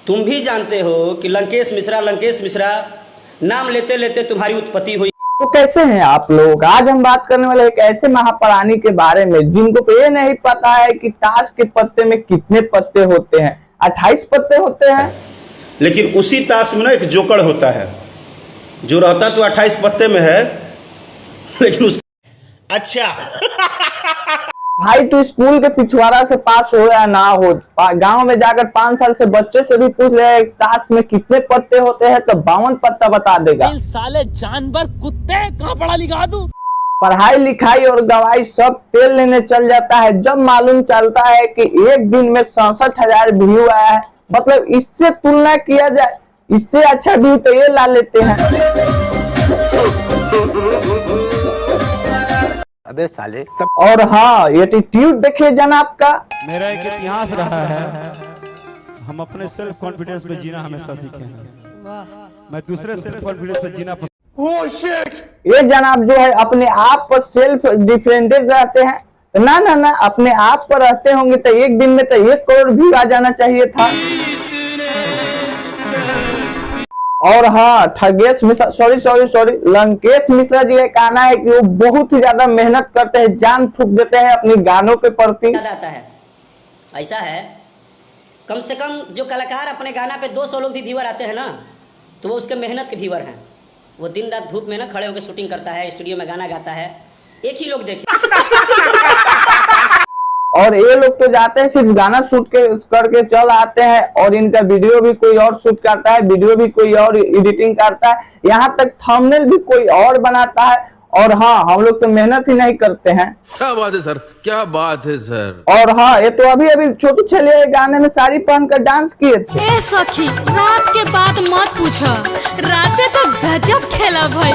तुम भी जानते हो कि लंकेश मिश्रा नाम लेते लेते तुम्हारी उत्पत्ति हुई। तो कैसे हैं आप लोग। आज हम बात करने वाले एक ऐसे महाप्राणी के बारे में जिनको ये नहीं पता है कि ताश के पत्ते में कितने पत्ते होते हैं। 28 पत्ते होते हैं, लेकिन उसी ताश में ना एक जोकर होता है जो रहता तो 28 पत्ते में है, लेकिन उस अच्छा भाई तू स्कूल के पिछवाड़ा से पास हो या ना हो, गांव में जाकर 5 साल से बच्चे से भी पूछ ले ताश में कितने पत्ते होते हैं तो 52 पत्ता बता देगा। साले जानवर कुत्ते कहाँ पढ़ा लिखा तू। पढ़ाई लिखाई और गवाही सब तेल लेने चल जाता है जब मालूम चलता है कि एक दिन में 67,000 व्यू आया है। मतलब इससे तुलना किया जाए, इससे अच्छा व्यू तो ये ला लेते हैं। अबे साले। और हाँ, एटीट्यूड देखिए जनाब का। मेरा एक इतिहास रहा है, हम अपने सेल्फ कॉन्फिडेंस पे जीना हमेशा सीखे हैं। मैं दूसरे सेल्फ कॉन्फिडेंस पे जीना ये जनाब जो है अपने आप पर सेल्फ डिफेंडेड रहते हैं। ना अपने आप पर रहते होंगे तो एक दिन में तो 1 करोड़ भी आ जाना चाहिए था। और हाँ, ठगेश मिश्रा सॉरी लंकेश मिश्रा जी का कहना है कि वो बहुत ही ज्यादा मेहनत करते हैं, जान फूंक देते हैं अपने गानों के प्रति। आता है ऐसा है, कम से कम जो कलाकार अपने गाना पे 200 लोग भी व्यूअर आते हैं ना, तो वो उसके मेहनत के व्यूअर हैं। वो दिन रात धूप में ना खड़े होकर शूटिंग करता है, स्टूडियो में गाना गाता है, एक ही लोग देखे। और ये लोग तो जाते हैं सिर्फ गाना शूट करके चल आते हैं, और इनका वीडियो भी कोई और शूट करता है, वीडियो भी कोई और एडिटिंग करता है, यहाँ तक थंबनेल भी कोई और बनाता है। और हाँ, हम लोग तो मेहनत ही नहीं करते हैं। क्या बात है सर, क्या बात है सर। और हाँ, ये तो अभी छोटू छलिया गाने में साड़ी पहनकर डांस किए थे। ए सखी, रात के बाद मत पूछो, रातें तो गजब खेला भाई।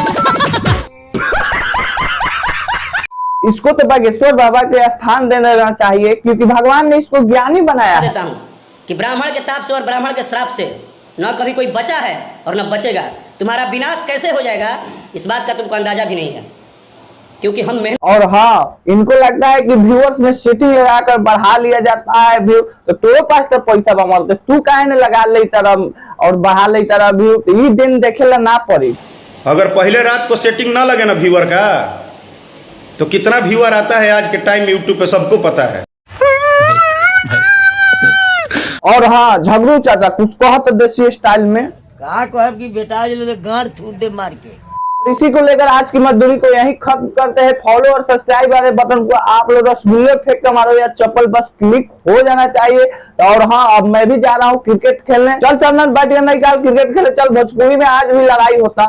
इसको तो बागेश्वर बाबा के स्थान देना चाहिए, क्योंकि भगवान ने इसको ज्ञानी बनाया है। देता हूँ कि ब्राह्मण के ताप से और ब्राह्मण के श्राप से न कभी कोई बचा है और न बचेगा। तुम्हारा विनाश कैसे हो जाएगा इस बात का तुमको अंदाजा भी नहीं है, क्योंकि हम मेहनत। और हाँ, इनको लगता है कि व्यूअर्स में सेटिंग लगाकर बढ़ा लिया जाता है व्यू, तो तेरे पास तो पैसा बमरते, तू काहे ने लगा ले तरह और बढ़ा ले तरह व्यू, तो ये दिन देखेला ना पड़ी। अगर पहले रात को सेटिंग ना लगे ना व्यूअर का, तो कितना व्यूअर आता है आज के टाइम में यूट्यूब पे सबको पता है। और हाँ, झगड़ू चाचा कुछ कहत देसी स्टाइल में कहा कहब कि बेटा गांड छूट दे मार के। इसी को लेकर आज की मजदूरी को यही खत्म करते हैं। फॉलो और सब्सक्राइब वाले बटन को आप लोग रसगुल्ले फेंक कर मारो या चप्पल बस क्लिक हो जाना चाहिए। और हाँ, अब मैं भी जा रहा हूँ क्रिकेट खेलने। चल चंदन बैठ के निकाल क्रिकेट खेले, चल। भोजपुरी में आज भी लड़ाई होता।